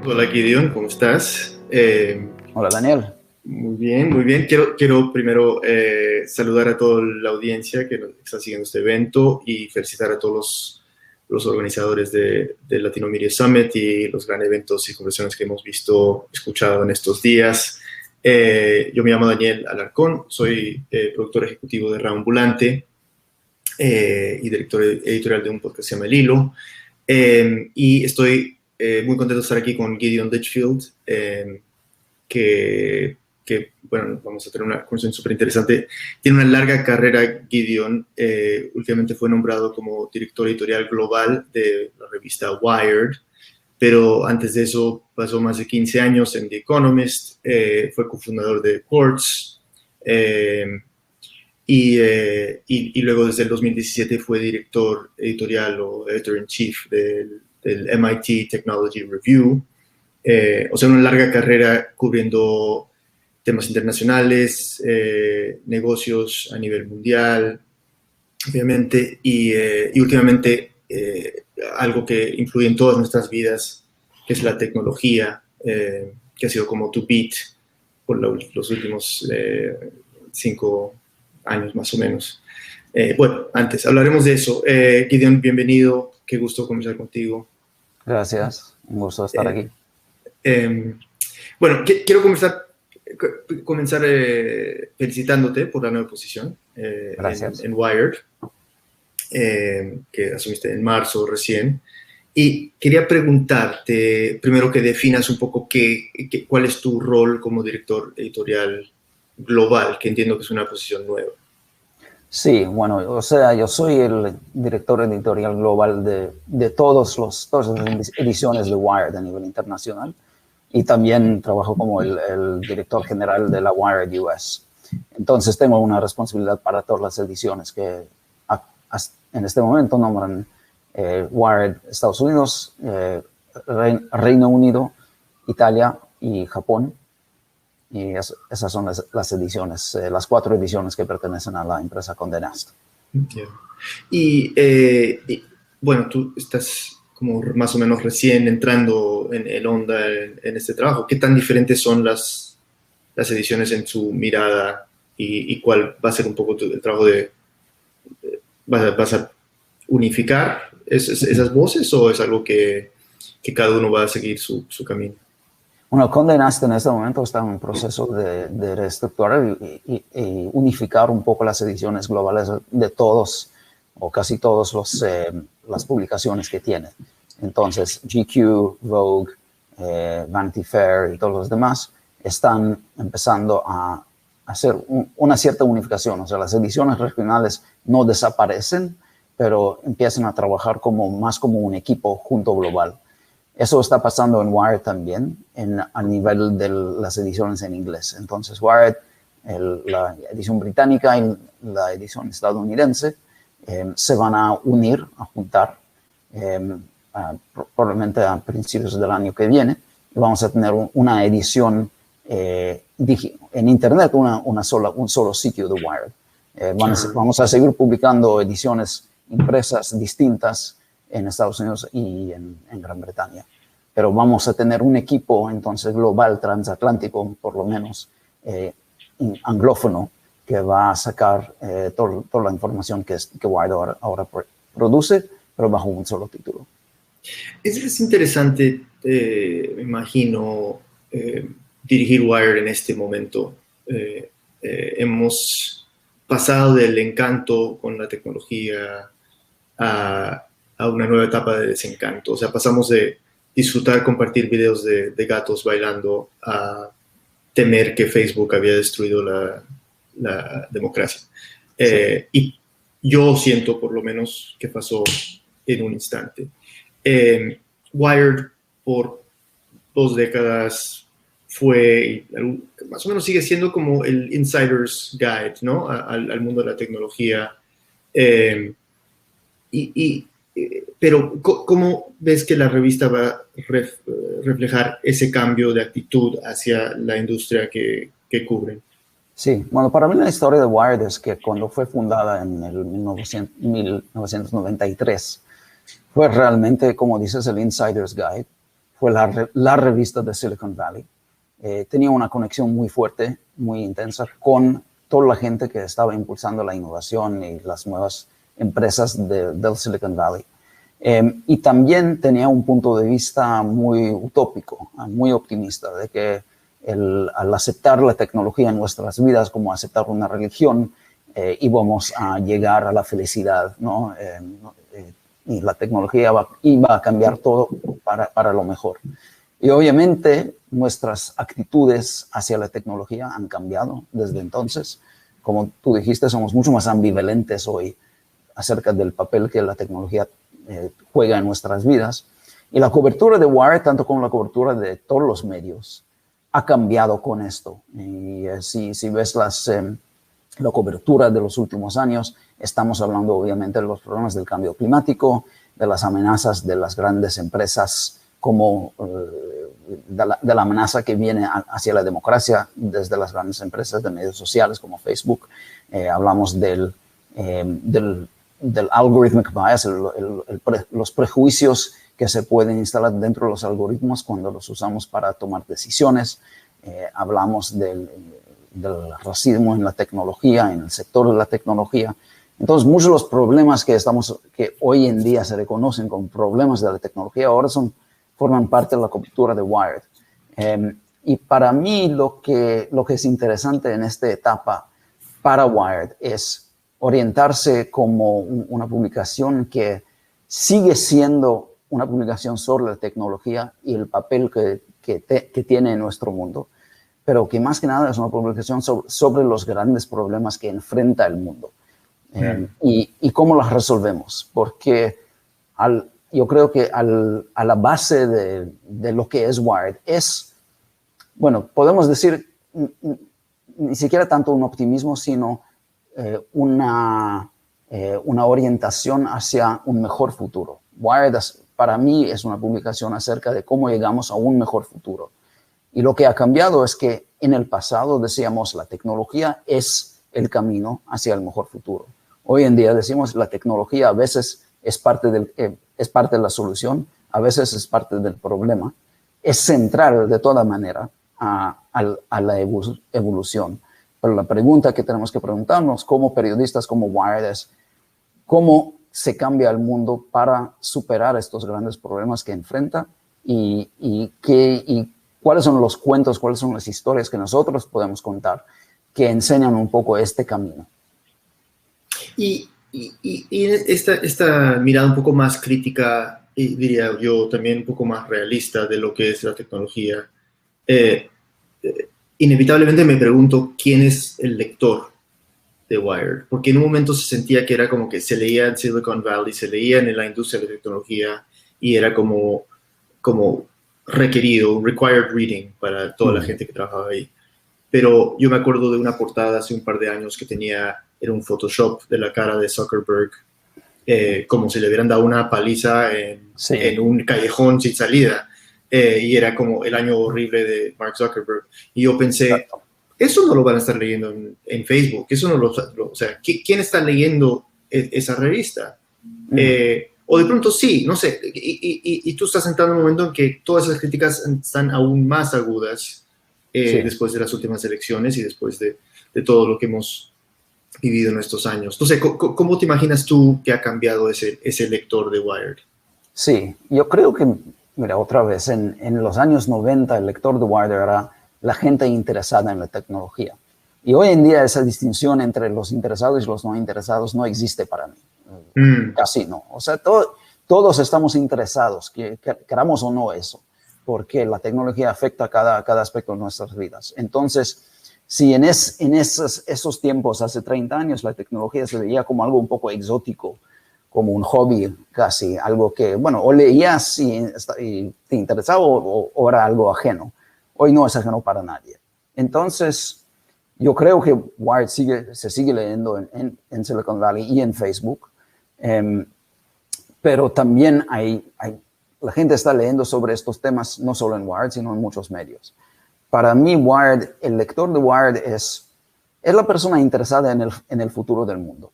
Hola Gideon, ¿cómo estás? Hola Daniel. Muy bien, muy bien. Quiero primero saludar a toda la audiencia que nos está siguiendo este evento y felicitar a todos los organizadores de Latino Media Summit y los grandes eventos y conversaciones que hemos visto, escuchado en estos días. Yo me llamo Daniel Alarcón, soy productor ejecutivo de Raambulante y director editorial de un podcast que se llama El Hilo. Y estoy muy contento de estar aquí con Gideon Litchfield, bueno, vamos a tener una conversación súper interesante. Tiene una larga carrera, Gideon. Últimamente fue nombrado como director editorial global de la revista Wired, pero antes de eso pasó más de 15 años en The Economist, fue cofundador de Quartz, y luego desde el 2017 fue director editorial o editor-in-chief del MIT Technology Review. O sea, una larga carrera cubriendo temas internacionales, negocios a nivel mundial, obviamente, y últimamente algo que influye en todas nuestras vidas, que es la tecnología, que ha sido como to beat por los últimos 5 años más o menos. Bueno, antes hablaremos de eso. Gideon, bienvenido, qué gusto conversar contigo. Gracias, un gusto estar aquí. Bueno, quiero comenzar felicitándote por la nueva posición en Wired, que asumiste en marzo recién. Y quería preguntarte, primero que definas un poco cuál es tu rol como director editorial global, que entiendo que es una posición nueva. Sí, bueno, o sea, yo soy el director editorial global de todas las ediciones de Wired a nivel internacional y también trabajo como el director general de la Wired US. Entonces tengo una responsabilidad para todas las ediciones que en este momento nombran Wired Estados Unidos, Reino Unido, Italia y Japón. Y esas son las ediciones, las 4 ediciones que pertenecen a la empresa Condé Nast. Y bueno, tú estás como más o menos recién entrando en onda en este trabajo. ¿Qué tan diferentes son las ediciones en su mirada y cuál va a ser un poco el trabajo vas a unificar esas voces o es algo que cada uno va a seguir su camino? Bueno, Condé Nast en este momento está en un proceso de reestructurar y unificar un poco las ediciones globales de todos o casi todas las publicaciones que tiene. Entonces, GQ, Vogue, Vanity Fair y todos los demás están empezando a hacer una cierta unificación. O sea, las ediciones regionales no desaparecen, pero empiezan a trabajar más como un equipo junto global. Eso está pasando en Wired también, a nivel de las ediciones en inglés. Entonces, Wired, la edición británica y la edición estadounidense se van a unir, a juntar, probablemente a principios del año que viene. Y vamos a tener una edición en Internet, un solo sitio de Wired. Vamos a seguir publicando ediciones impresas distintas en Estados Unidos y en Gran Bretaña. Pero vamos a tener un equipo entonces global, transatlántico, por lo menos anglófono, que va a sacar toda la información que Wired ahora produce, pero bajo un solo título. Es interesante, me imagino, dirigir Wired en este momento. Hemos pasado del encanto con la tecnología a una nueva etapa de desencanto. O sea, pasamos de disfrutar, compartir videos de gatos bailando a temer que Facebook había destruido la democracia. Sí. Y yo siento, por lo menos, que pasó en un instante. Wired, por 2 décadas, fue, más o menos sigue siendo como el insider's guide, ¿no? Al mundo de la tecnología. Pero, ¿cómo ves que la revista va a reflejar ese cambio de actitud hacia la industria que cubren? Sí, bueno, para mí la historia de Wired es que cuando fue fundada en el 1993, fue realmente, como dices, el Insider's Guide, fue la revista de Silicon Valley. Tenía una conexión muy fuerte, muy intensa con toda la gente que estaba impulsando la innovación y las nuevas empresas del Silicon Valley. Y también tenía un punto de vista muy utópico, muy optimista, de que al aceptar la tecnología en nuestras vidas como aceptar una religión, íbamos a llegar a la felicidad, ¿no? Y la tecnología iba a cambiar todo para lo mejor. Y obviamente nuestras actitudes hacia la tecnología han cambiado desde entonces. Como tú dijiste, somos mucho más ambivalentes hoy acerca del papel que la tecnología juega en nuestras vidas. Y la cobertura de Wired, tanto como la cobertura de todos los medios, ha cambiado con esto. Y si ves la cobertura de los últimos años, estamos hablando obviamente de los problemas del cambio climático, de las amenazas de las grandes empresas, como de la amenaza que viene hacia la democracia desde las grandes empresas de medios sociales como Facebook. Hablamos del algorithmic bias, los prejuicios que se pueden instalar dentro de los algoritmos cuando los usamos para tomar decisiones. Hablamos del racismo en la tecnología, en el sector de la tecnología. Entonces, muchos de los problemas que hoy en día se reconocen como problemas de la tecnología ahora forman parte de la cobertura de Wired. Y para mí lo que es interesante en esta etapa para Wired es orientarse como una publicación que sigue siendo una publicación sobre la tecnología y el papel que tiene en nuestro mundo, pero que más que nada es una publicación sobre los grandes problemas que enfrenta el mundo y cómo los resolvemos, porque yo creo que a la base de lo que es Wired es, bueno, podemos decir, ni siquiera tanto un optimismo, sino una orientación hacia un mejor futuro. Wired para mí es una publicación acerca de cómo llegamos a un mejor futuro. Y lo que ha cambiado es que en el pasado decíamos la tecnología es el camino hacia el mejor futuro. Hoy en día decimos la tecnología a veces es parte de la solución, a veces es parte del problema. Es central de toda manera a la evolución. Pero la pregunta que tenemos que preguntarnos como periodistas, como Wired, es cómo se cambia el mundo para superar estos grandes problemas que enfrenta y cuáles son los cuentos, cuáles son las historias que nosotros podemos contar que enseñan un poco este camino. Y esta mirada un poco más crítica, y diría yo también un poco más realista de lo que es la tecnología, inevitablemente me pregunto quién es el lector de Wired, porque en un momento se sentía que era como que se leía en Silicon Valley, se leía en la industria de tecnología y era como requerido, required reading para toda la gente que trabajaba ahí. Pero yo me acuerdo de una portada hace un par de años que era un Photoshop de la cara de Zuckerberg, como si le hubieran dado una paliza en un callejón sin salida. Y era como el año horrible de Mark Zuckerberg. Y yo pensé, exacto, eso no lo van a estar leyendo en Facebook. Eso no o sea, ¿quién está leyendo esa revista? O de pronto sí, no sé. Y tú estás entrando en un momento en que todas esas críticas están aún más agudas después de las últimas elecciones y después de todo lo que hemos vivido en estos años. Entonces, ¿cómo te imaginas tú que ha cambiado ese lector de Wired? Sí, yo creo que, mira, otra vez, en los años 90 el lector de Wired era la gente interesada en la tecnología. Y hoy en día esa distinción entre los interesados y los no interesados no existe para mí. Casi no. O sea, todos estamos interesados, queramos o no eso, porque la tecnología afecta cada aspecto de nuestras vidas. Entonces, si en esos tiempos, hace 30 años, la tecnología se veía como algo un poco exótico, como un hobby casi, algo que, bueno, o leías y te interesaba o era algo ajeno. Hoy no es ajeno para nadie. Entonces, yo creo que Wired se sigue leyendo en Silicon Valley y en Facebook, pero también la gente está leyendo sobre estos temas no solo en Wired, sino en muchos medios. Para mí, Wired, el lector de Wired es la persona interesada en el futuro del mundo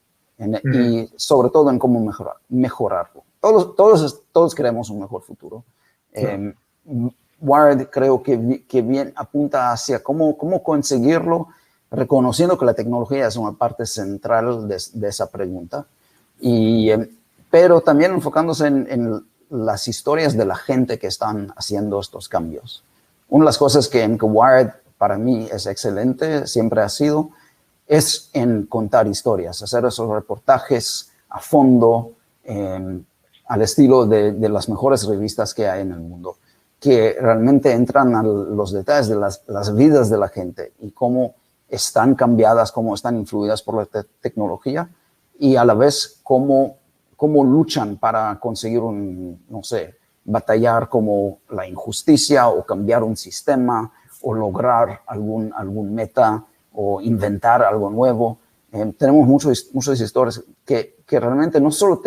y sobre todo en cómo mejorarlo. Todos queremos un mejor futuro. Wired creo que bien apunta hacia cómo conseguirlo, reconociendo que la tecnología es una parte central de esa pregunta, pero también enfocándose en las historias de la gente que están haciendo estos cambios. Una de las cosas que en Wired para mí es excelente, siempre ha sido, es en contar historias, hacer esos reportajes a fondo, al estilo de las mejores revistas que hay en el mundo, que realmente entran a los detalles de las vidas de la gente y cómo están cambiadas, cómo están influidas por la tecnología y a la vez cómo luchan para conseguir batallar como la injusticia o cambiar un sistema o lograr algún meta o inventar algo nuevo. Tenemos muchas historias que realmente no solo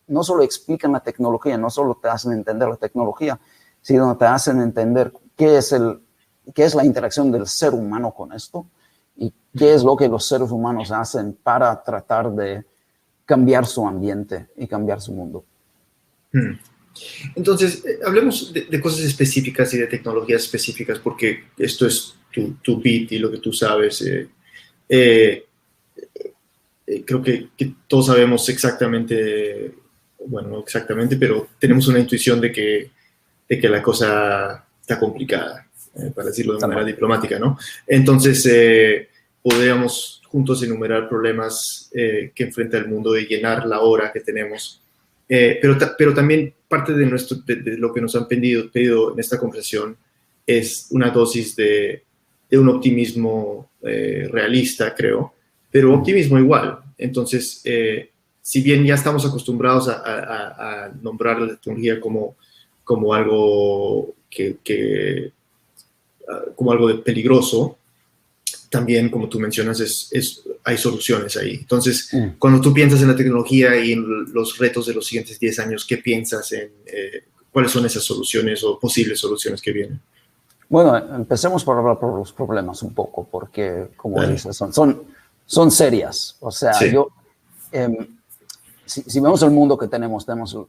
no solo explican la tecnología, no solo te hacen entender la tecnología, sino te hacen entender qué es la interacción del ser humano con esto y qué es lo que los seres humanos hacen para tratar de cambiar su ambiente y cambiar su mundo. Entonces, hablemos de cosas específicas y de tecnologías específicas, porque esto es tu beat y lo que tú sabes. Creo que todos sabemos exactamente, bueno, no exactamente, pero tenemos una intuición de que la cosa está complicada, para decirlo de manera diplomática, ¿no? Entonces, podríamos juntos enumerar problemas que enfrenta el mundo y llenar la hora que tenemos. Pero también parte de lo que nos han pedido en esta conversación es una dosis de un optimismo realista, creo, pero optimismo igual. Entonces, si bien ya estamos acostumbrados a nombrar la tecnología como algo como algo de peligroso, también, como tú mencionas, hay soluciones ahí. Entonces, cuando tú piensas en la tecnología y en los retos de los siguientes 10 años, ¿qué piensas en cuáles son esas soluciones o posibles soluciones que vienen? Bueno, empecemos por hablar por los problemas un poco, porque, como dices, son serias. O sea, sí. Si vemos el mundo que tenemos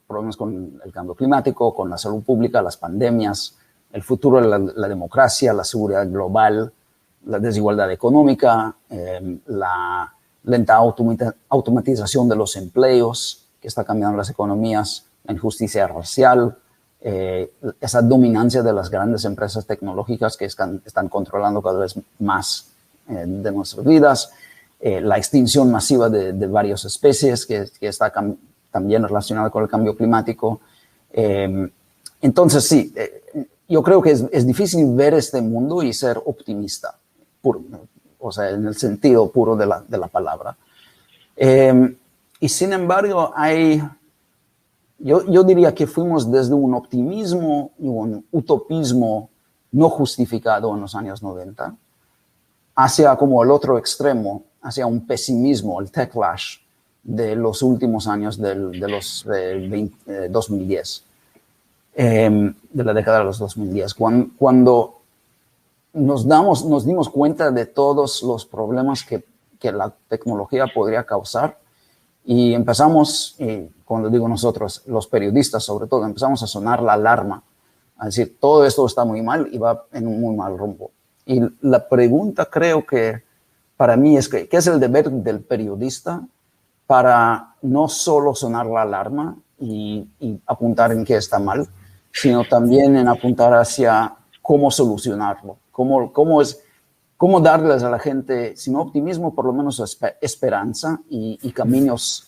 problemas con el cambio climático, con la salud pública, las pandemias, el futuro de la democracia, la seguridad global, la desigualdad económica, la lenta automatización de los empleos que está cambiando las economías, la injusticia racial, esa dominancia de las grandes empresas tecnológicas que están controlando cada vez más de nuestras vidas, la extinción masiva de varias especies que está también relacionada con el cambio climático. Entonces, sí, yo creo que es difícil ver este mundo y ser optimista, o sea, en el sentido puro de la palabra. Y sin embargo, yo diría que fuimos desde un optimismo y un utopismo no justificado en los años 90 hacia como el otro extremo, hacia un pesimismo, el techlash de los últimos años de los 2010, de la década de los 2010, cuando nos dimos cuenta de todos los problemas que la tecnología podría causar y empezamos, cuando digo nosotros, los periodistas sobre todo, empezamos a sonar la alarma, a decir, todo esto está muy mal y va en un muy mal rumbo. Y la pregunta creo que para mí es ¿qué es el deber del periodista para no solo sonar la alarma y apuntar en qué está mal, sino también en apuntar hacia cómo solucionarlo, cómo darles a la gente, si no optimismo, por lo menos esperanza y caminos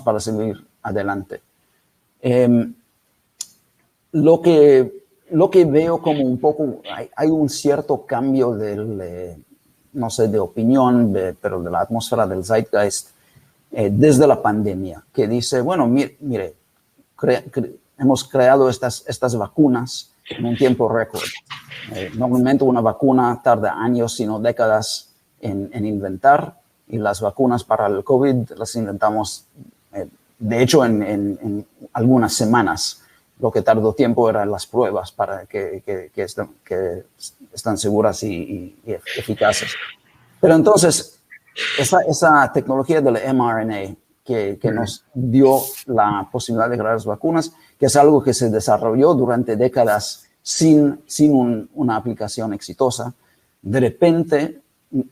para seguir adelante. Lo que veo como un poco, hay un cierto cambio no sé, de opinión, pero de la atmósfera del zeitgeist desde la pandemia, que dice, bueno, mire, hemos creado estas vacunas en un tiempo récord. Normalmente una vacuna tarda años, sino décadas en inventar, y las vacunas para el COVID las inventamos, de hecho, en algunas semanas. Lo que tardó tiempo eran las pruebas para que están seguras y eficaces. Pero entonces, esa tecnología del mRNA que nos dio la posibilidad de crear las vacunas, que es algo que se desarrolló durante décadas sin una aplicación exitosa. De repente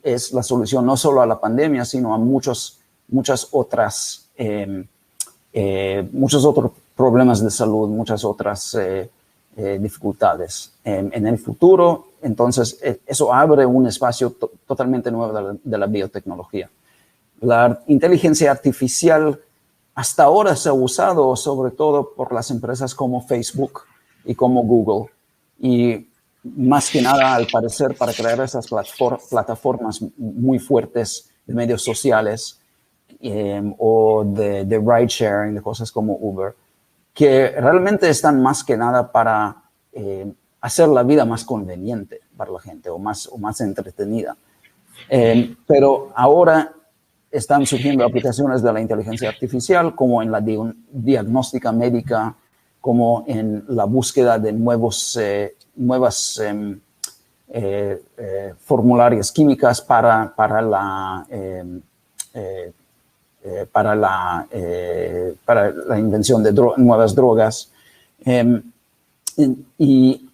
es la solución no solo a la pandemia, sino a muchos otros problemas de salud, muchas otras dificultades. En el futuro, entonces, eso abre un espacio totalmente nuevo de la biotecnología. La inteligencia artificial hasta ahora se ha usado sobre todo por las empresas como Facebook y como Google, y más que nada, al parecer, para crear esas plataformas muy fuertes de medios sociales o de ride sharing, de cosas como Uber, que realmente están más que nada para hacer la vida más conveniente para la gente o más entretenida. Pero ahora están surgiendo aplicaciones de la inteligencia artificial, como en la diagnóstica médica, como en la búsqueda de nuevas formularias químicas para la invención de nuevas drogas. Y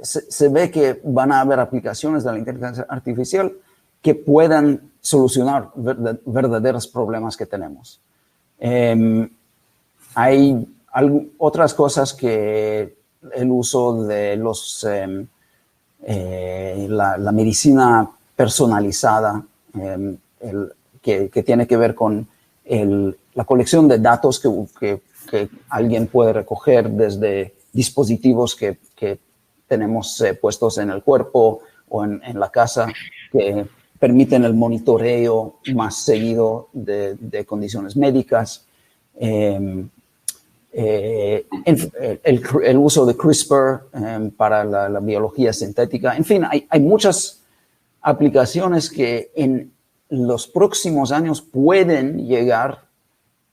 se ve que van a haber aplicaciones de la inteligencia artificial que puedan solucionar verdaderos problemas que tenemos. Hay otras cosas que el uso de la medicina personalizada, que tiene que ver con la colección de datos que alguien puede recoger desde dispositivos que tenemos puestos en el cuerpo o en la casa, que permiten el monitoreo más seguido de condiciones médicas. El uso de CRISPR para la biología sintética. En fin, hay muchas aplicaciones que en los próximos años pueden llegar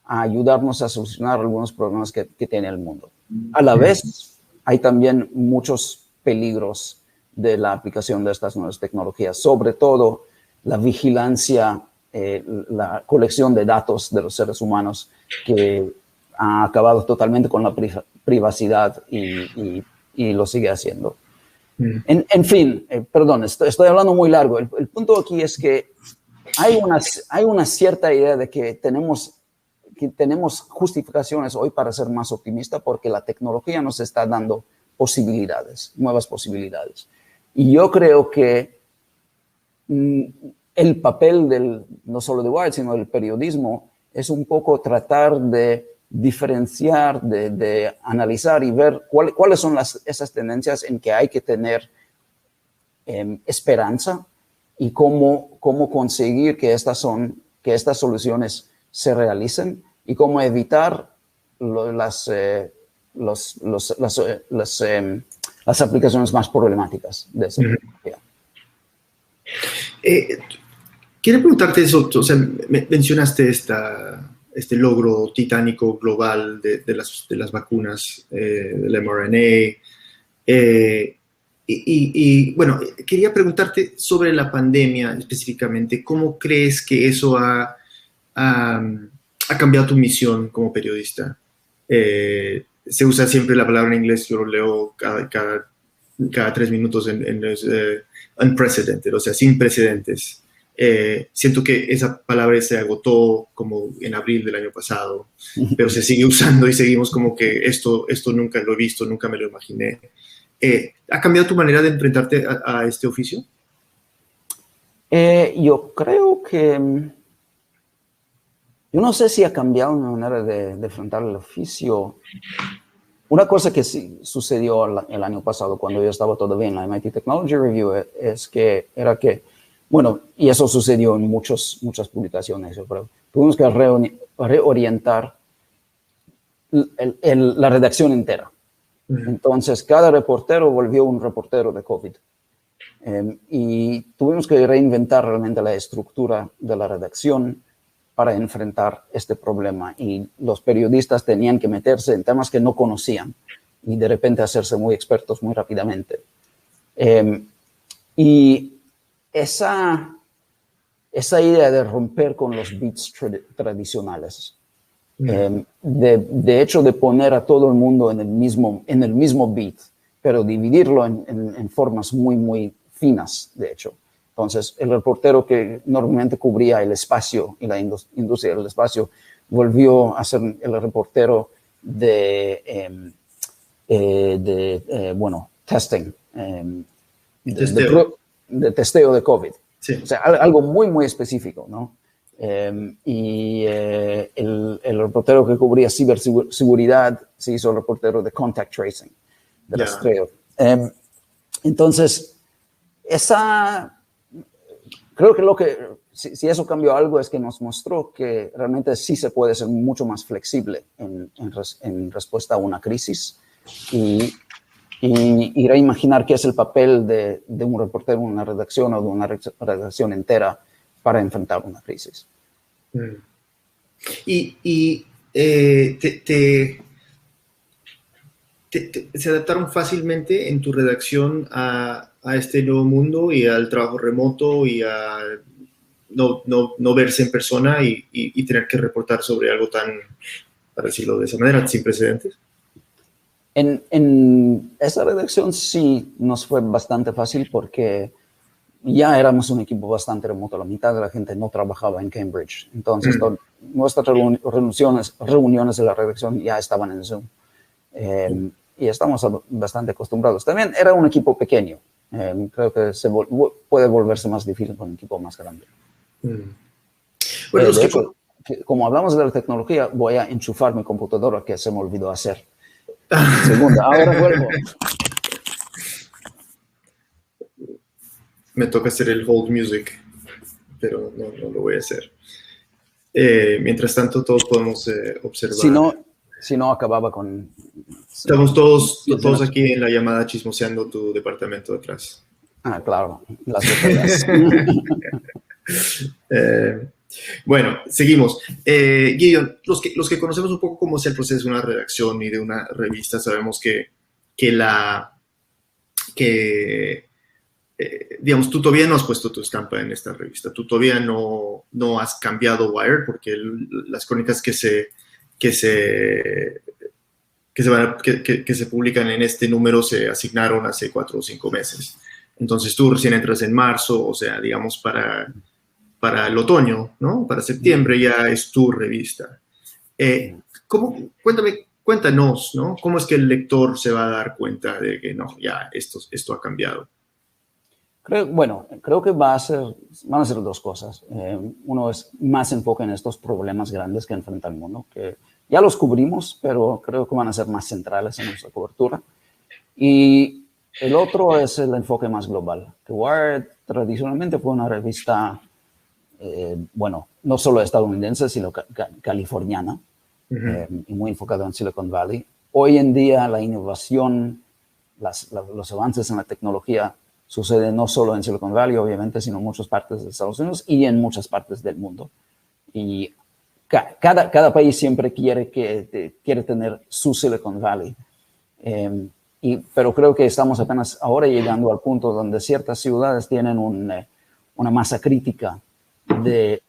a ayudarnos a solucionar algunos problemas que tiene el mundo. A la vez, hay también muchos peligros de la aplicación de estas nuevas tecnologías, sobre todo la vigilancia, la colección de datos de los seres humanos, que ha acabado totalmente con la privacidad y lo sigue haciendo. En fin, perdón, estoy hablando muy largo. El punto aquí es que hay una cierta idea de que tenemos justificaciones hoy para ser más optimistas, porque la tecnología nos está dando posibilidades, nuevas posibilidades. Y yo creo que el papel no solo de Wired, sino del periodismo, es un poco tratar de diferenciar, de analizar y ver cuáles son esas tendencias en que hay que tener esperanza, y cómo conseguir que estas soluciones se realicen, y cómo evitar las aplicaciones más problemáticas de esa tecnología. Quiero preguntarte eso, o sea, mencionaste este logro titánico global de las vacunas, del mRNA, y bueno, quería preguntarte sobre la pandemia específicamente. ¿Cómo crees que eso ha cambiado tu misión como periodista? Se usa siempre la palabra en inglés, yo lo leo cada 3 minutos en los unprecedented, o sea, sin precedentes. Siento que esa palabra se agotó como en abril del año pasado, pero se sigue usando y seguimos como que esto nunca lo he visto, nunca me lo imaginé. ¿Ha cambiado tu manera de enfrentarte a este oficio? Yo creo que... Yo no sé si ha cambiado mi manera de enfrentar el oficio. Una cosa que sí sucedió el año pasado, cuando yo estaba todavía en la MIT Technology Review, era que, bueno, y eso sucedió en muchas publicaciones, yo creo, tuvimos que reorientar la redacción entera. Entonces, cada reportero volvió un reportero de COVID. Y tuvimos que reinventar realmente la estructura de la redacción para enfrentar este problema. Y los periodistas tenían que meterse en temas que no conocían y de repente hacerse muy expertos muy rápidamente. Y esa esa idea de romper con los beats tradicionales. De hecho, de poner a todo el mundo en el mismo beat, pero dividirlo en formas muy, muy finas, de hecho. Entonces, el reportero que normalmente cubría el espacio y la industria del espacio volvió a ser el reportero de testing, de testeo de COVID. Sí. O sea, algo muy, muy específico, ¿no? El reportero que cubría ciberseguridad se hizo el reportero de contact tracing, de rastreo. Entonces, creo que si eso cambió algo es que nos mostró que realmente sí se puede ser mucho más flexible en respuesta a una crisis y ir a imaginar qué es el papel de un reportero en una redacción o de una redacción entera para enfrentar una crisis. ¿Se adaptaron fácilmente en tu redacción a este nuevo mundo y al trabajo remoto y a no verse en persona y tener que reportar sobre algo tan, para decirlo de esa manera, sin precedentes? En esa redacción sí nos fue bastante fácil porque ya éramos un equipo bastante remoto. La mitad de la gente no trabajaba en Cambridge. Entonces, nuestras reuniones de la redacción ya estaban en Zoom. Y estamos bastante acostumbrados. También era un equipo pequeño. Creo que puede volverse más difícil con un equipo más grande. Bueno, de hecho, como hablamos de la tecnología, voy a enchufar mi computadora que se me olvidó hacer. Segunda, ahora vuelvo. Me toca hacer el hold music, pero no lo voy a hacer. Mientras tanto, todos podemos observar. Si no, acababa con... Estamos todos aquí en la llamada chismoseando tu departamento detrás. Ah, claro, las botellas. Bueno, seguimos. Gideon, los que conocemos un poco cómo es el proceso de una redacción y de una revista, sabemos digamos, tú todavía no has puesto tu estampa en esta revista, tú todavía no has cambiado Wired, porque las crónicas que se publican en este número se asignaron hace 4 o 5 meses. Entonces tú recién entras en marzo, o sea, digamos para el otoño, ¿no? Para septiembre ya es tu revista. Cuéntanos, ¿no? ¿Cómo es que el lector se va a dar cuenta de que no, ya esto ha cambiado? Creo que van a ser dos cosas. Uno es más enfoque en estos problemas grandes que enfrenta el mundo, que ya los cubrimos, pero creo que van a ser más centrales en nuestra cobertura. Y el otro es el enfoque más global, que Wired tradicionalmente fue una revista, no solo estadounidense, sino californiana, y muy enfocada en Silicon Valley. Hoy en día la innovación, los avances en la tecnología suceden no solo en Silicon Valley, obviamente, sino en muchas partes de Estados Unidos y en muchas partes del mundo. Y cada país siempre quiere tener su Silicon Valley. Pero creo que estamos apenas ahora llegando al punto donde ciertas ciudades tienen una masa crítica de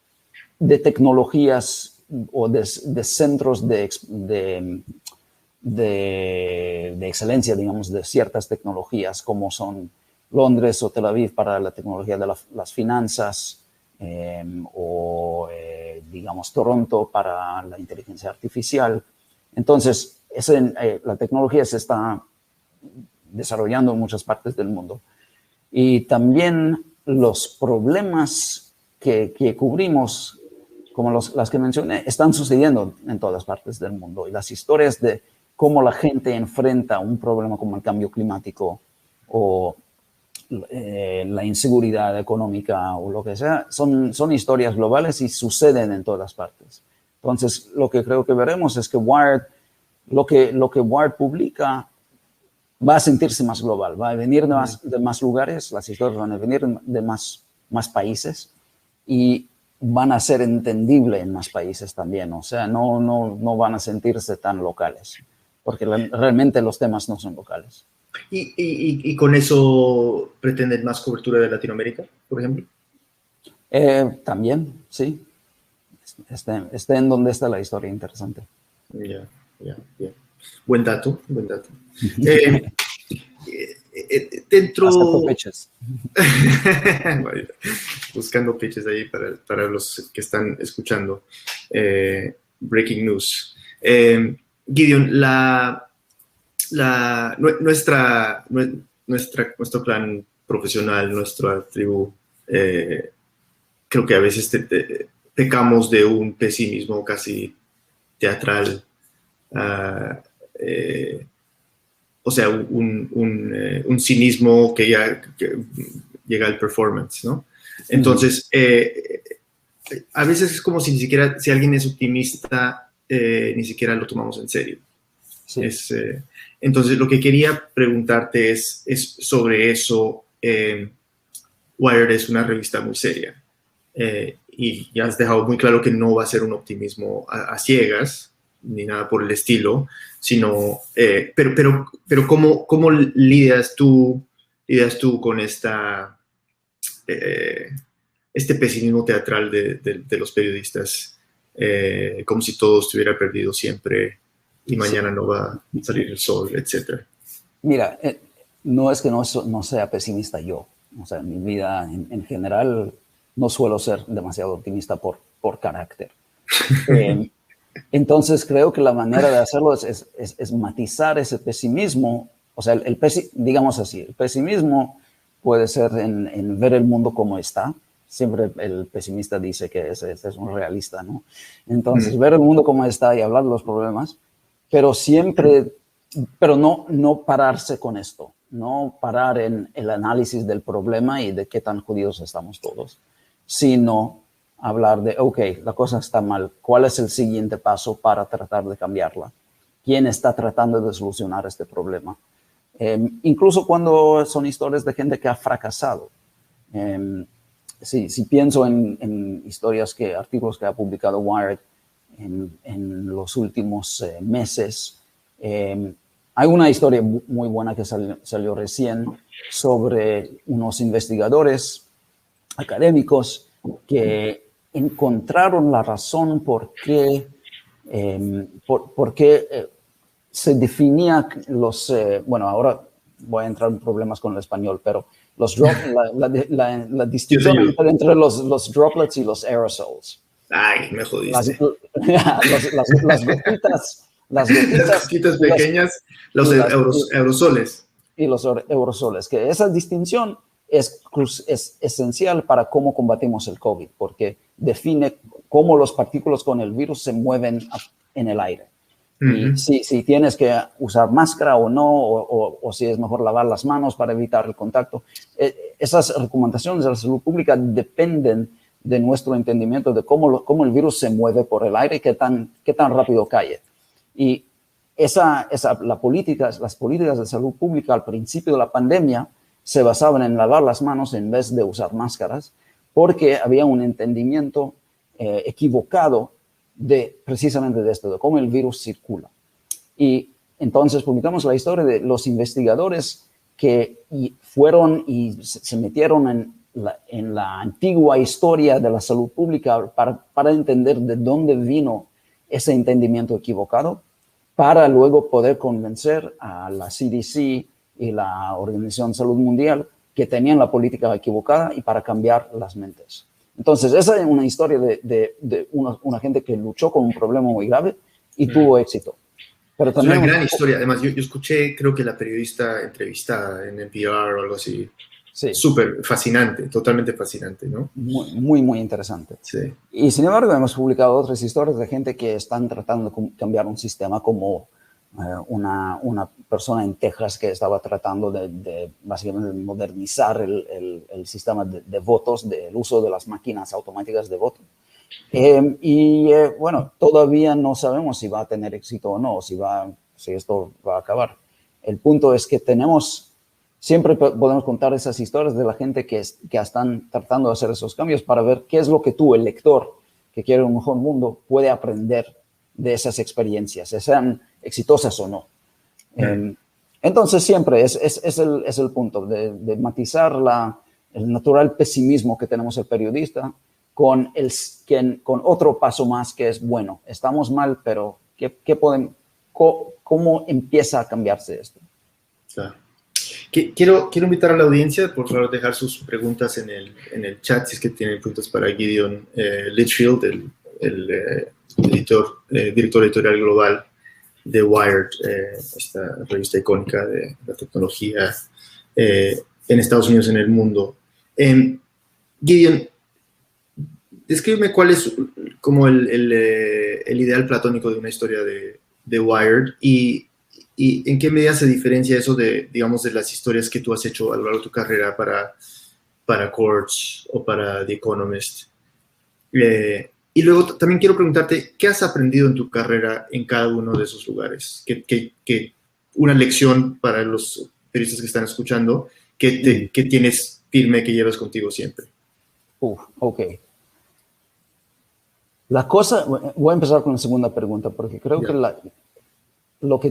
tecnologías o de centros de excelencia, digamos, de ciertas tecnologías, como son Londres o Tel Aviv para la tecnología de las finanzas, digamos, Toronto para la inteligencia artificial. Entonces, la tecnología se está desarrollando en muchas partes del mundo. Y también los problemas que cubrimos, como las que mencioné, están sucediendo en todas partes del mundo. Y las historias de cómo la gente enfrenta un problema como el cambio climático o la inseguridad económica o lo que sea, son historias globales y suceden en todas partes. Entonces, lo que creo que veremos es que Wired, lo que Wired publica va a sentirse más global, va a venir de más lugares, las historias van a venir de más países y van a ser entendibles en más países también. O sea, no van a sentirse tan locales, porque realmente los temas no son locales. ¿Y con eso pretenden más cobertura de Latinoamérica, por ejemplo? También, sí. Esté en donde está la historia interesante. Ya, bien. Buen dato. Dentro... Acepto pitches. Buscando pitches ahí para los que están escuchando. Breaking news. Gideon, nuestro plan profesional, nuestra tribu, creo que a veces pecamos de un pesimismo casi teatral. O sea, un cinismo que llega al performance, ¿no? Entonces, a veces es como si si alguien es optimista, ni siquiera lo tomamos en serio. Sí. Entonces, lo que quería preguntarte es sobre eso. Wired es una revista muy seria. Y ya has dejado muy claro que no va a ser un optimismo a ciegas, ni nada por el estilo, sino, pero ¿cómo lidias tú con este pesimismo teatral de los periodistas, como si todo estuviera perdido siempre y mañana no va a salir el sol, etcétera? Mira, no es que no sea pesimista yo. O sea, en mi vida en general no suelo ser demasiado optimista por carácter. Entonces creo que la manera de hacerlo es matizar ese pesimismo. O sea, digamos así, el pesimismo puede ser en ver el mundo como está. Siempre el pesimista dice que es un realista, ¿no? Entonces, ver el mundo como está y hablar de los problemas, pero no pararse con esto, no parar en el análisis del problema y de qué tan jodidos estamos todos, sino hablar de, ok, la cosa está mal, ¿cuál es el siguiente paso para tratar de cambiarla? ¿Quién está tratando de solucionar este problema? Incluso cuando son historias de gente que ha fracasado. Si pienso en artículos que ha publicado Wired en los últimos meses, hay una historia muy buena que salió recién sobre unos investigadores académicos que encontraron la razón por qué se definía bueno, ahora voy a entrar en problemas con el español, pero la distinción entre los droplets y los aerosols. Ay, me jodiste. Las gotitas pequeñas, los aerosoles. Y los aerosoles, que esa distinción es esencial para cómo combatimos el COVID, porque define cómo las partículas con el virus se mueven en el aire. Y si tienes que usar máscara o no, o si es mejor lavar las manos para evitar el contacto. Esas recomendaciones de la salud pública dependen de nuestro entendimiento de cómo el virus se mueve por el aire y qué tan rápido cae. Y las políticas de salud pública al principio de la pandemia se basaban en lavar las manos en vez de usar máscaras, porque había un entendimiento equivocado precisamente de esto, de cómo el virus circula. Y entonces publicamos la historia de los investigadores que fueron y se metieron en la antigua historia de la salud pública para entender de dónde vino ese entendimiento equivocado, para luego poder convencer a la CDC y la Organización de Salud Mundial que tenían la política equivocada y para cambiar las mentes. Entonces, esa es una historia de una gente que luchó con un problema muy grave y tuvo éxito. Pero también es una gran historia. Además, yo escuché, creo que la periodista entrevistada en NPR o algo así. Sí. Súper fascinante, totalmente fascinante, ¿no? Muy, muy, muy interesante. Sí. Y sin embargo, hemos publicado otras historias de gente que están tratando de cambiar un sistema, como una persona en Texas que estaba tratando de básicamente modernizar el sistema de votos, del uso de las máquinas automáticas de voto. Bueno, todavía no sabemos si va a tener éxito o no, si esto va a acabar. El punto es que siempre podemos contar esas historias de la gente que están tratando de hacer esos cambios para ver qué es lo que tú, el lector, que quiere un mejor mundo, puede aprender de esas experiencias, sean exitosas o no. Entonces siempre es el punto de matizar natural pesimismo que tenemos el periodista con otro paso más que es, bueno, estamos mal, pero ¿cómo empieza a cambiarse esto? Claro. Quiero invitar a la audiencia, por favor, dejar sus preguntas en el chat, si es que tienen preguntas para Gideon Litchfield, el director editorial global de Wired, esta revista icónica de la tecnología en Estados Unidos y en el mundo. Gideon, descríbeme cuál es como el ideal platónico de una historia de Wired y en qué medida se diferencia eso de, digamos, de las historias que tú has hecho a lo largo de tu carrera para Quartz o para The Economist. Y luego también quiero preguntarte, ¿qué has aprendido en tu carrera en cada uno de esos lugares? Una lección para los periodistas que están escuchando que tienes firme, que llevas contigo siempre. Ok. Voy a empezar con la segunda pregunta, porque creo que lo que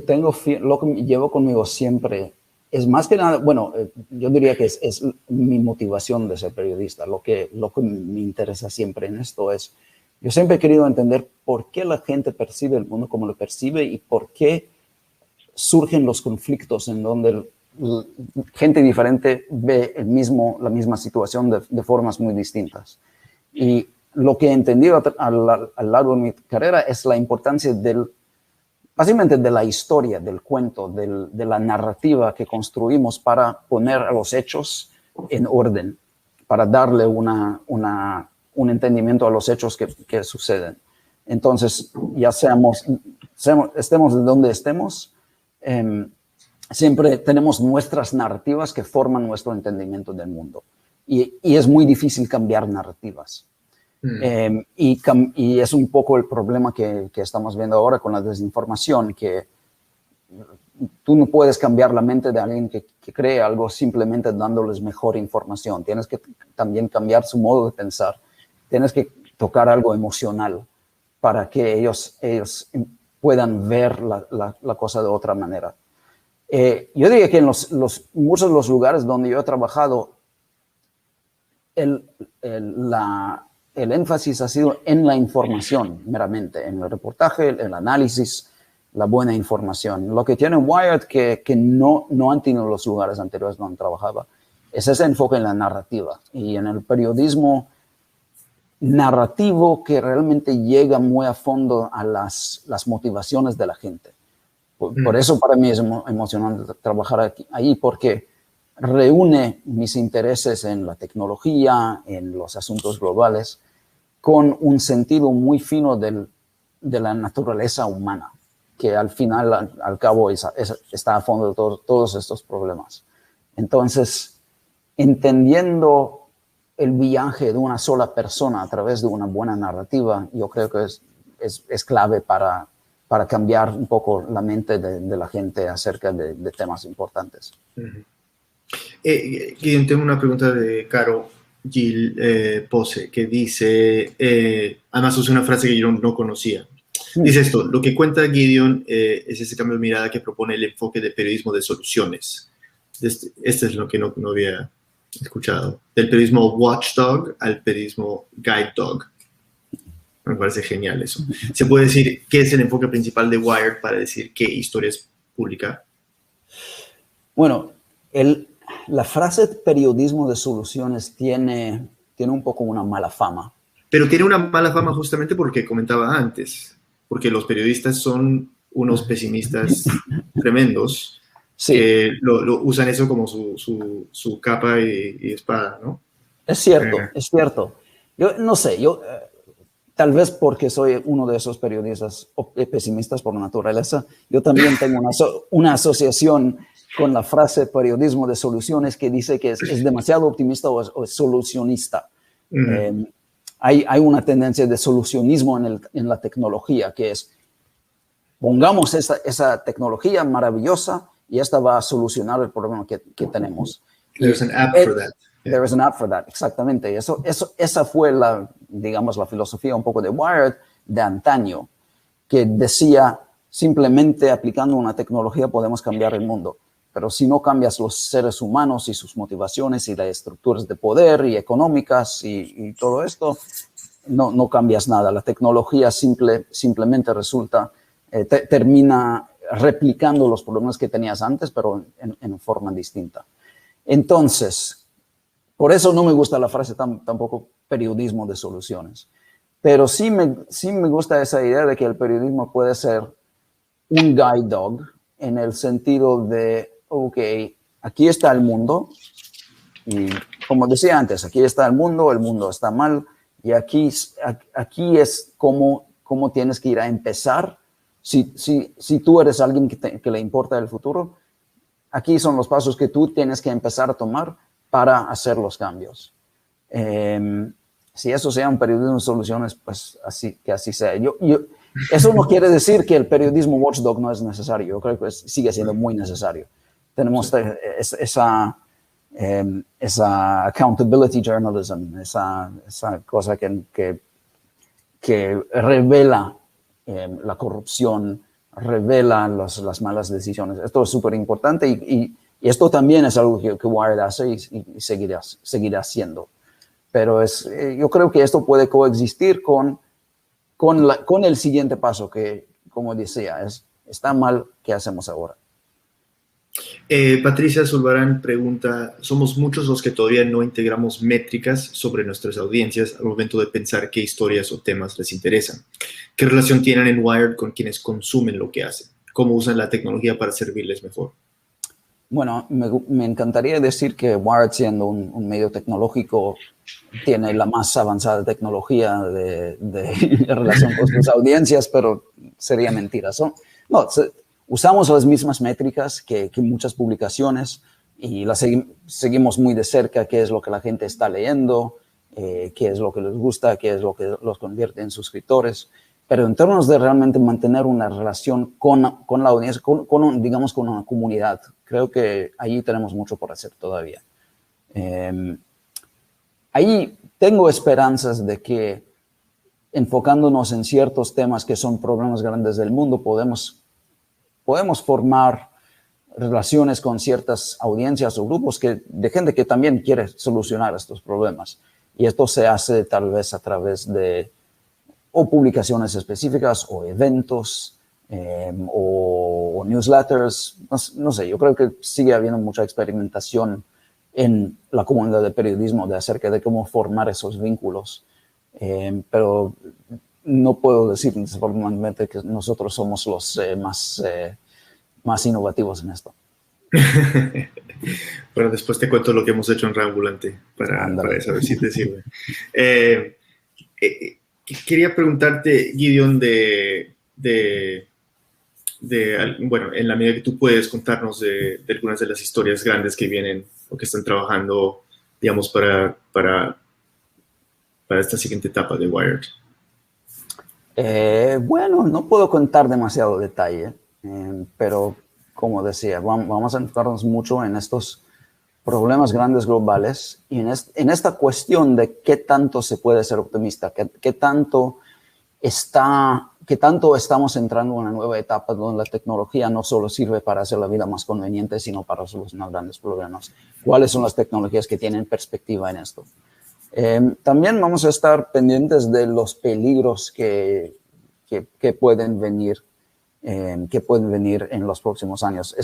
llevo conmigo siempre es más que nada, bueno, yo diría que es mi motivación de ser periodista. Lo que me interesa siempre en esto es, yo siempre he querido entender por qué la gente percibe el mundo como lo percibe y por qué surgen los conflictos en donde gente diferente ve la misma situación de formas muy distintas. Y lo que he entendido a lo largo de mi carrera es la importancia básicamente de la historia, del cuento, de la narrativa que construimos para poner a los hechos en orden, para darle un entendimiento a los hechos que suceden. Entonces, ya estemos de donde estemos, siempre tenemos nuestras narrativas que forman nuestro entendimiento del mundo. Y es muy difícil cambiar narrativas. Y es un poco el problema que estamos viendo ahora con la desinformación, que tú no puedes cambiar la mente de alguien que cree algo simplemente dándoles mejor información. Tienes que también cambiar su modo de pensar. Tienes que tocar algo emocional para que ellos puedan ver la cosa de otra manera. Yo diría que en muchos de los lugares donde yo he trabajado, el énfasis ha sido en la información meramente, en el reportaje, el análisis, la buena información. Lo que tiene Wired que no han tenido los lugares anteriores donde trabajaba es ese enfoque en la narrativa y en el periodismo narrativo que realmente llega muy a fondo a las motivaciones de la gente. Por eso para mí es emocionante trabajar ahí, porque reúne mis intereses en la tecnología, en los asuntos globales, con un sentido muy fino de la naturaleza humana, que al final, al cabo, está a fondo de todos estos problemas. Entonces, entendiendo el viaje de una sola persona a través de una buena narrativa, yo creo que es clave para cambiar un poco la mente de la gente acerca de temas importantes. Guido, tengo una pregunta de Caro Gil Pose, que dice, además usa una frase que yo no conocía. Dice esto: lo que cuenta Gideon es ese cambio de mirada que propone el enfoque de periodismo de soluciones. Este es lo que no había escuchado. Del periodismo watchdog al periodismo guide dog. Me parece genial eso. ¿Se puede decir qué es el enfoque principal de Wired para decir qué historias publica? Bueno, la frase periodismo de soluciones tiene un poco una mala fama. Pero tiene una mala fama justamente porque comentaba antes, porque los periodistas son unos pesimistas tremendos, sí, que lo usan eso como su capa y espada, ¿no? Es cierto, es cierto. Yo no sé, tal vez porque soy uno de esos periodistas pesimistas por naturaleza, yo también tengo una asociación con la frase periodismo de soluciones que dice que es demasiado optimista o es solucionista. Hay una tendencia de solucionismo en la tecnología, que es, pongamos esa tecnología maravillosa y esta va a solucionar el problema que tenemos. There's an app for that. There is an app for that, exactamente. Esa fue la filosofía un poco de Wired de antaño, que decía, simplemente aplicando una tecnología podemos cambiar el mundo. pero si no cambias los seres humanos y sus motivaciones y las estructuras de poder y económicas y todo esto, no cambias nada. La tecnología simplemente resulta, termina replicando los problemas que tenías antes, pero en forma distinta. Entonces, por eso no me gusta la frase tampoco periodismo de soluciones. Pero sí me gusta esa idea de que el periodismo puede ser un guide dog en el sentido de, ok, aquí está el mundo y como decía antes, aquí está el mundo está mal y aquí es cómo tienes que ir a empezar. Si tú eres alguien que le importa el futuro, aquí son los pasos que tú tienes que empezar a tomar para hacer los cambios. Si eso sea un periodismo de soluciones, pues así sea. Eso no quiere decir que el periodismo watchdog no es necesario. Yo creo que sigue siendo muy necesario. Tenemos esa accountability journalism, esa cosa que revela la corrupción, revela las malas decisiones. Esto es súper importante y esto también es algo que Wired hace y seguirá haciendo. Pero yo creo que esto puede coexistir con el siguiente paso que, como decía, está mal, ¿qué hacemos ahora? Patricia Zulbarán pregunta, somos muchos los que todavía no integramos métricas sobre nuestras audiencias al momento de pensar qué historias o temas les interesan. ¿Qué relación tienen en Wired con quienes consumen lo que hacen? ¿Cómo usan la tecnología para servirles mejor? Bueno, me encantaría decir que Wired, siendo un medio tecnológico, tiene la más avanzada tecnología de relación con sus audiencias, pero sería mentira. Usamos las mismas métricas que muchas publicaciones y las seguimos muy de cerca, qué es lo que la gente está leyendo, qué es lo que les gusta, qué es lo que los convierte en suscriptores. Pero en términos de realmente mantener una relación con la audiencia, digamos, con una comunidad, creo que allí tenemos mucho por hacer todavía. Ahí tengo esperanzas de que, enfocándonos en ciertos temas que son problemas grandes del mundo, podemos formar relaciones con ciertas audiencias o grupos de gente que también quiere solucionar estos problemas. Y esto se hace tal vez a través de o publicaciones específicas o eventos o newsletters. No sé, yo creo que sigue habiendo mucha experimentación en la comunidad de periodismo acerca de cómo formar esos vínculos. Pero no puedo decir desafortunadamente que nosotros somos los más innovativos en esto. Bueno, después te cuento lo que hemos hecho en Rambulante para saber si te sirve. Quería preguntarte, Gideon, bueno, en la medida que tú puedes contarnos de algunas de las historias grandes que vienen o que están trabajando, digamos, para esta siguiente etapa de Wired. Bueno, no puedo contar demasiado detalle, pero como decía, vamos a enfocarnos mucho en estos problemas grandes globales y en esta cuestión de qué tanto se puede ser optimista, qué tanto estamos entrando en una nueva etapa donde la tecnología no solo sirve para hacer la vida más conveniente, sino para solucionar grandes problemas. ¿Cuáles son las tecnologías que tienen perspectiva en esto? También vamos a estar pendientes de los peligros que pueden venir en los próximos años.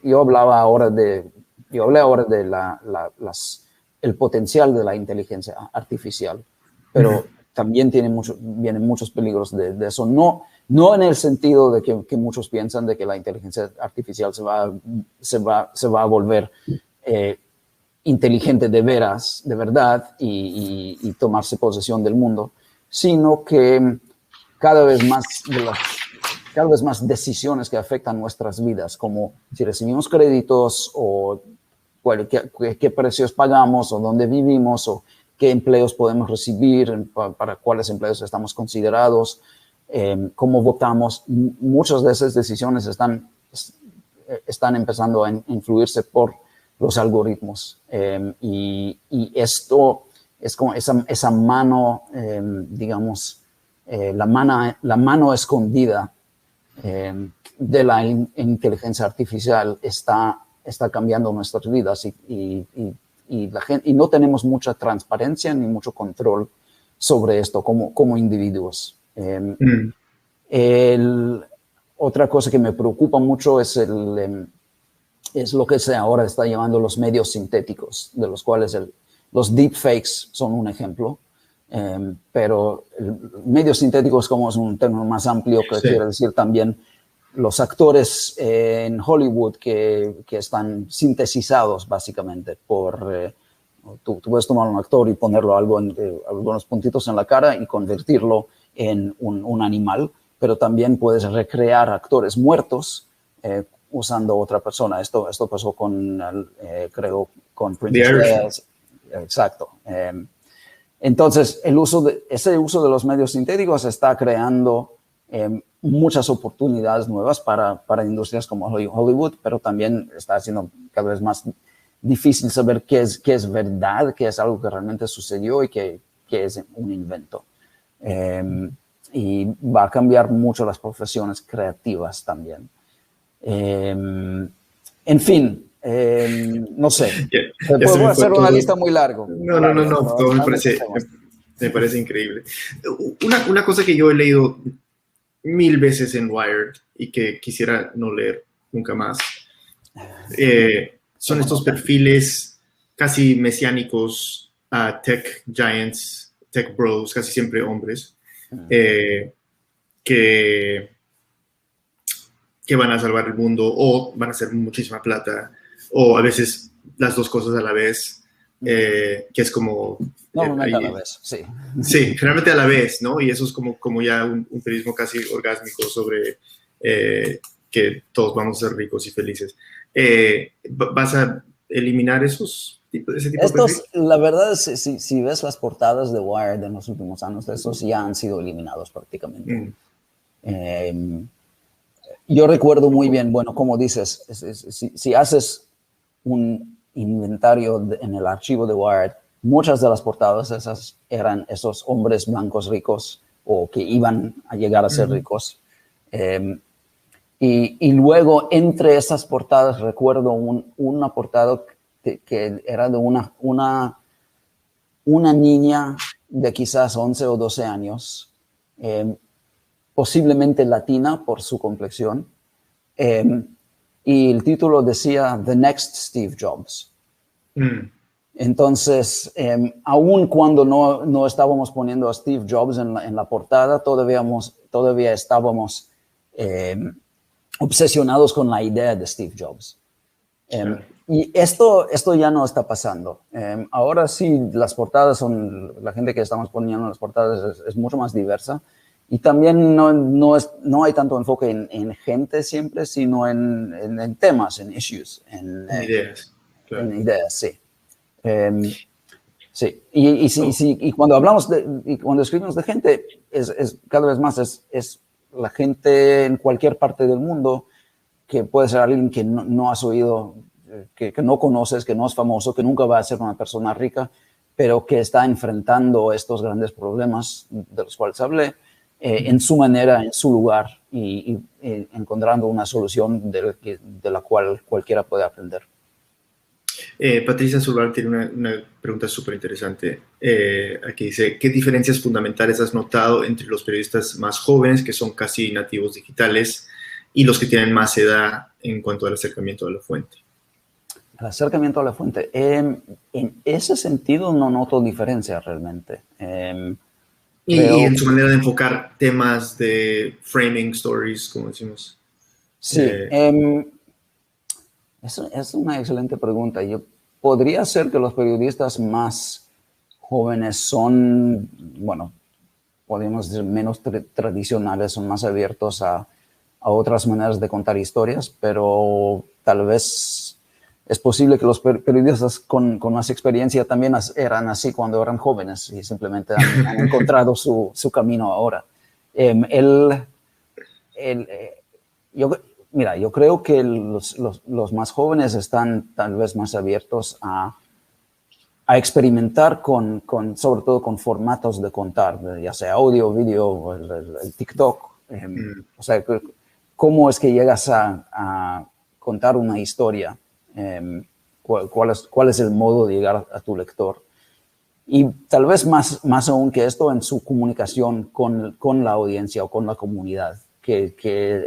Yo hablé ahora de el potencial de la inteligencia artificial, pero también vienen muchos peligros de eso. No en el sentido de que muchos piensan de que la inteligencia artificial se va a volver inteligente de veras, de verdad, y tomarse posesión del mundo, sino que cada vez más decisiones que afectan nuestras vidas, como si recibimos créditos o qué precios pagamos o dónde vivimos o qué empleos podemos recibir, para cuáles empleos estamos considerados, cómo votamos. Muchas de esas decisiones están empezando a influirse por los algoritmos. Y esto es como esa mano, digamos, la mano escondida de la inteligencia artificial está está cambiando nuestras vidas y la gente, y no tenemos mucha transparencia ni mucho control sobre esto como individuos. Otra cosa que me preocupa mucho es lo que se ahora está llamando los medios sintéticos, de los cuales los deepfakes son un ejemplo. Pero medios sintéticos como es un término más amplio que quiere decir también los actores en Hollywood que están sintetizados básicamente por... tú puedes tomar un actor y ponerlo algunos puntitos en la cara y convertirlo en un animal, pero también puedes recrear actores muertos usando otra persona. Esto pasó con, creo, con Princess Leia. Exacto. Entonces, ese uso de los medios sintéticos está creando muchas oportunidades nuevas para industrias como Hollywood, pero también está haciendo cada vez más difícil saber qué es verdad, qué es algo que realmente sucedió y qué es un invento. Y va a cambiar mucho las profesiones creativas también. En fin, no sé. Puedo hacer una lista muy larga. No, todo me parece increíble. Una cosa que yo he leído 1000 veces en Wired y que quisiera no leer nunca más son estos perfiles casi mesiánicos a tech giants, tech bros, casi siempre hombres, que van a salvar el mundo o van a hacer muchísima plata o a veces las dos cosas a la vez, que es como... Normalmente a la vez, sí. Sí, generalmente a la vez, ¿no? Y eso es como ya un periodismo casi orgásmico sobre que todos vamos a ser ricos y felices. ¿Vas a eliminar ese tipo de perfiles? La verdad es que si ves las portadas de Wired en los últimos años, esos ya han sido eliminados prácticamente. Yo recuerdo muy bien, bueno, como dices, si haces un inventario en el archivo de Wired, muchas de las portadas esas eran esos hombres blancos ricos o que iban a llegar a ser ricos. Y luego entre esas portadas recuerdo una portada que era de una niña de quizás 11 o 12 años, posiblemente latina por su complexión, y el título decía The Next Steve Jobs. Entonces, aun cuando no estábamos poniendo a Steve Jobs en la portada, todavía estábamos obsesionados con la idea de Steve Jobs. Y esto ya no está pasando. Ahora sí, las portadas la gente que estamos poniendo en las portadas es mucho más diversa. Y también no hay tanto enfoque en gente siempre, sino en temas, en issues. En ideas. Claro. En ideas, sí. Sí. Y cuando hablamos y cuando escribimos de gente, cada vez más es la gente en cualquier parte del mundo, que puede ser alguien que no has oído, que no conoces, que no es famoso, que nunca va a ser una persona rica, pero que está enfrentando estos grandes problemas de los cuales hablé, en su manera, en su lugar, y encontrando una solución de la cual cualquiera puede aprender. Patricia Zurbar tiene una pregunta súper interesante. Aquí dice, ¿qué diferencias fundamentales has notado entre los periodistas más jóvenes, que son casi nativos digitales, y los que tienen más edad en cuanto al acercamiento a la fuente? El acercamiento a la fuente. En ese sentido no noto diferencia realmente. Y en su manera de enfocar temas de framing stories, como decimos. Sí, es una excelente pregunta. Podría ser que los periodistas más jóvenes son, bueno, podríamos decir menos tradicionales, son más abiertos a otras maneras de contar historias, pero tal vez es posible que los periodistas con más experiencia también eran así cuando eran jóvenes y simplemente han encontrado su camino ahora. Yo creo que los más jóvenes están tal vez más abiertos a experimentar sobre todo con formatos de contar, ya sea audio, video, el TikTok. O sea, cómo es que llegas a contar una historia cuál es el modo de llegar a tu lector. Y tal vez más aún que esto en su comunicación con la audiencia o con la comunidad, que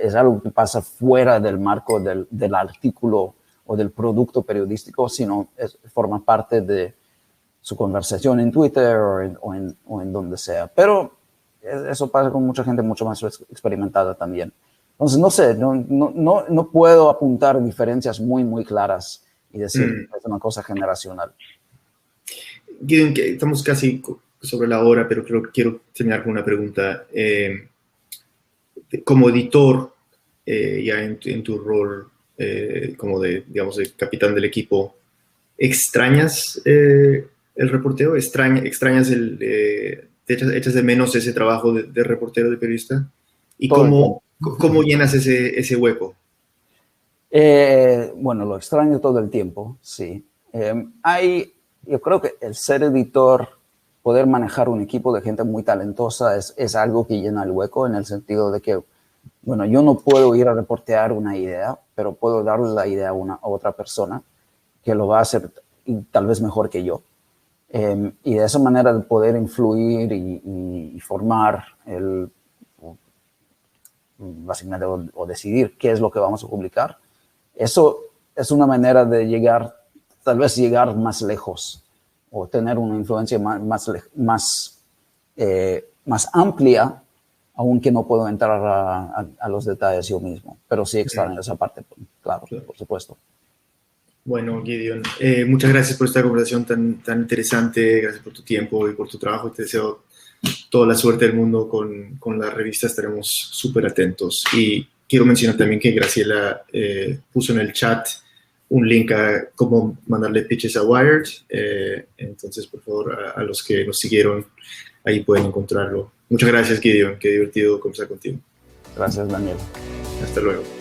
es algo que pasa fuera del marco del artículo o del producto periodístico, sino forma parte de su conversación en Twitter o en donde sea. Pero eso pasa con mucha gente mucho más experimentada también. Entonces, no sé, no puedo apuntar diferencias muy claras y decir que es una cosa generacional. Gideon, que estamos casi sobre la hora, pero quiero terminar con una pregunta. Como editor, ya en tu rol como digamos, de capitán del equipo, ¿extrañas el reporteo? ¿Extrañas echas de menos ese trabajo de reportero, de periodista? ¿Y cómo llenas ese hueco? Bueno, lo extraño todo el tiempo, sí. Yo creo que el ser editor, poder manejar un equipo de gente muy talentosa es algo que llena el hueco, en el sentido de que, bueno, yo no puedo ir a reportear una idea, pero puedo darle la idea a otra persona que lo va a hacer tal vez mejor que yo. Y de esa manera de poder influir y formar básicamente o decidir qué es lo que vamos a publicar, eso es una manera de tal vez llegar más lejos o tener una influencia más amplia, aunque no puedo entrar a los detalles yo mismo. Pero sí extraño esa parte, claro, por supuesto. Bueno, Gideon, muchas gracias por esta conversación tan interesante, gracias por tu tiempo y por tu trabajo. Te deseo toda la suerte del mundo con la revista, estaremos súper atentos. Y quiero mencionar también que Graciela puso en el chat un link a cómo mandarle pitches a Wired, entonces por favor a los que nos siguieron ahí pueden encontrarlo. Muchas gracias, Gideon, qué divertido conversar contigo. Gracias, Daniel. Hasta luego.